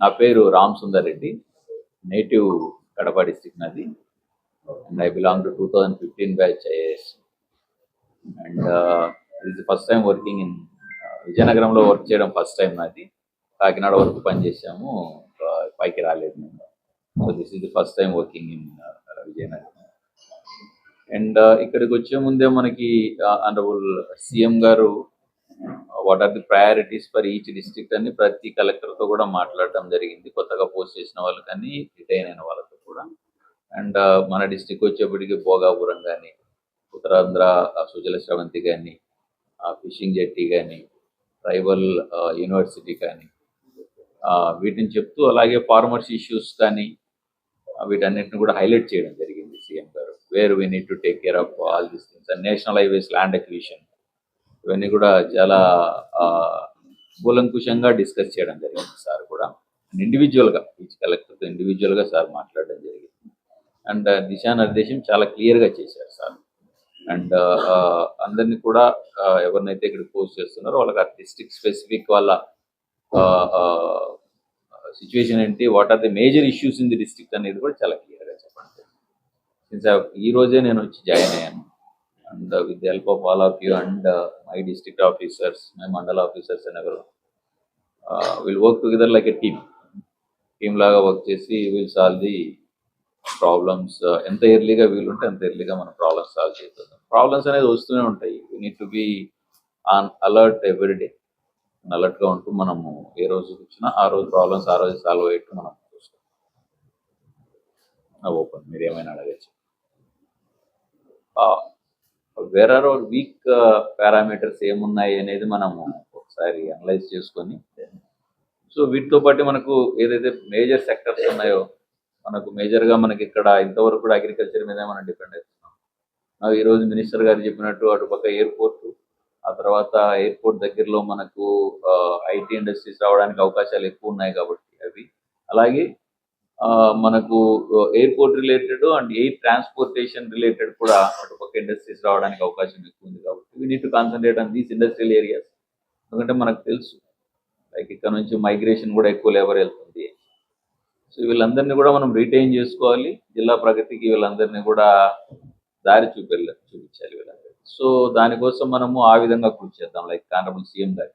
నా పేరు రామ్ సుందర్ రెడ్డి. నేటివ్ కడప డిస్ట్రిక్ట్ నాది. And I belong to 2015 batch IAS. And it is the first time working in విజయనగరంలో వర్క్ చేయడం ఫస్ట్ టైం నాది. కాకినాడ వరకు పనిచేసాము, పైకి రాలేదు నేను. So this is the first time working in Vizianagaram. And ఇక్కడికి వచ్చే ముందే మనకి honourable CM garu what are the priorities for each district అని ప్రతి కలెక్టర్తో కూడా మాట్లాడటం జరిగింది, కొత్తగా పోస్ట్ చేసిన వాళ్ళు కానీ రిటైన్ అయిన వాళ్ళతో కూడా. అండ్ మన డిస్టిక్ వచ్చేప్పటికి భోగాపురం కానీ, ఉత్తరాంధ్ర సుజల శ్రవంతి కానీ, ఫిషింగ్ జెట్టి కానీ, ట్రైబల్ యూనివర్సిటీ కానీ, వీటిని చెప్తూ అలాగే ఫార్మర్స్ ఇష్యూస్ కానీ వీటన్నిటిని కూడా హైలైట్ చేయడం జరిగింది సీఎం గారు. Where we need to take care of all these things and national highways land acquisition, ఇవన్నీ కూడా చాలా కూలంకుషంగా డిస్కస్ చేయడం జరిగింది సార్ కూడా. అండ్ ఇండివిజువల్గా ఈచ్ కలెక్టర్తో ఇండివిజువల్గా సార్ మాట్లాడడం జరిగింది. అండ్ దిశానిర్దేశం చాలా క్లియర్గా చేశారు సార్. అండ్ అందరినీ కూడా ఎవరినైతే ఇక్కడ పోస్ట్ చేస్తున్నారో వాళ్ళకి ఆ డిస్ట్రిక్ట్ స్పెసిఫిక్ వాళ్ళ సిచ్యువేషన్ ఏంటి, what are the major issues in the district అనేది కూడా చాలా క్లియర్గా చెప్పండి. సిన్స్ ఈ రోజే నేను వచ్చి జాయిన్ అయ్యాను. And with the help of all of you and my district officers, my mandal officers and everyone, we'll work together like a team. Team laga work chesi we'll solve the problems. Enta earlyga వీలుంటే అంత ఎర్లీగా మనం problems solve చేద్దాం. Problems అనేది వస్తూనే ఉంటాయి. We need to be on alert every day. అలర్ట్గా ఉంటూ మనము ఏ రోజు వచ్చినా ఆ రోజు ప్రాబ్లమ్స్ ఆ రోజు సాల్వ్ అయ్యేట్టు మనం చూస్తాం. ఓపెన్ మీరు ఏమైనా అడగచ్చు. Where are our weak parameters ఏమున్నాయి అనేది మనము ఒకసారి అనలైజ్ చేసుకొని, సో వీటితో పాటు మనకు ఏదైతే మేజర్ సెక్టర్స్ ఉన్నాయో, మనకు మేజర్గా మనకి ఇక్కడ ఇంతవరకు కూడా అగ్రికల్చర్ మీదే మనం డిపెండ్ అవుతున్నాం. ఈరోజు మినిస్టర్ గారు చెప్పినట్టు అటుపక్క ఎయిర్పోర్టు, ఆ తర్వాత ఎయిర్పోర్ట్ దగ్గరలో మనకు ఐటీ ఇండస్ట్రీస్ రావడానికి అవకాశాలు ఎక్కువ ఉన్నాయి కాబట్టి అవి, అలాగే మనకు airport related and air transportation related కూడా అటుపక్క ఇండస్ట్రీస్ రావడానికి అవకాశం ఎక్కువ ఉంది కాబట్టి we need to concentrate on these industrial areas. ఎందుకంటే మనకు తెలుసు లైక్ ఇక్కడ నుంచి మైగ్రేషన్ కూడా ఎక్కువ లేబర్ వెళ్తుంది. సో వీళ్ళందరినీ కూడా మనం రిటైన్ చేసుకోవాలి. జిల్లా ప్రగతికి వీళ్ళందరినీ కూడా దారి చూపించాలి వీళ్ళందరికీ. సో దానికోసం మనము ఆ విధంగా కృషి చేద్దాం, లైక్ ఆనరబుల్ సీఎం గారు.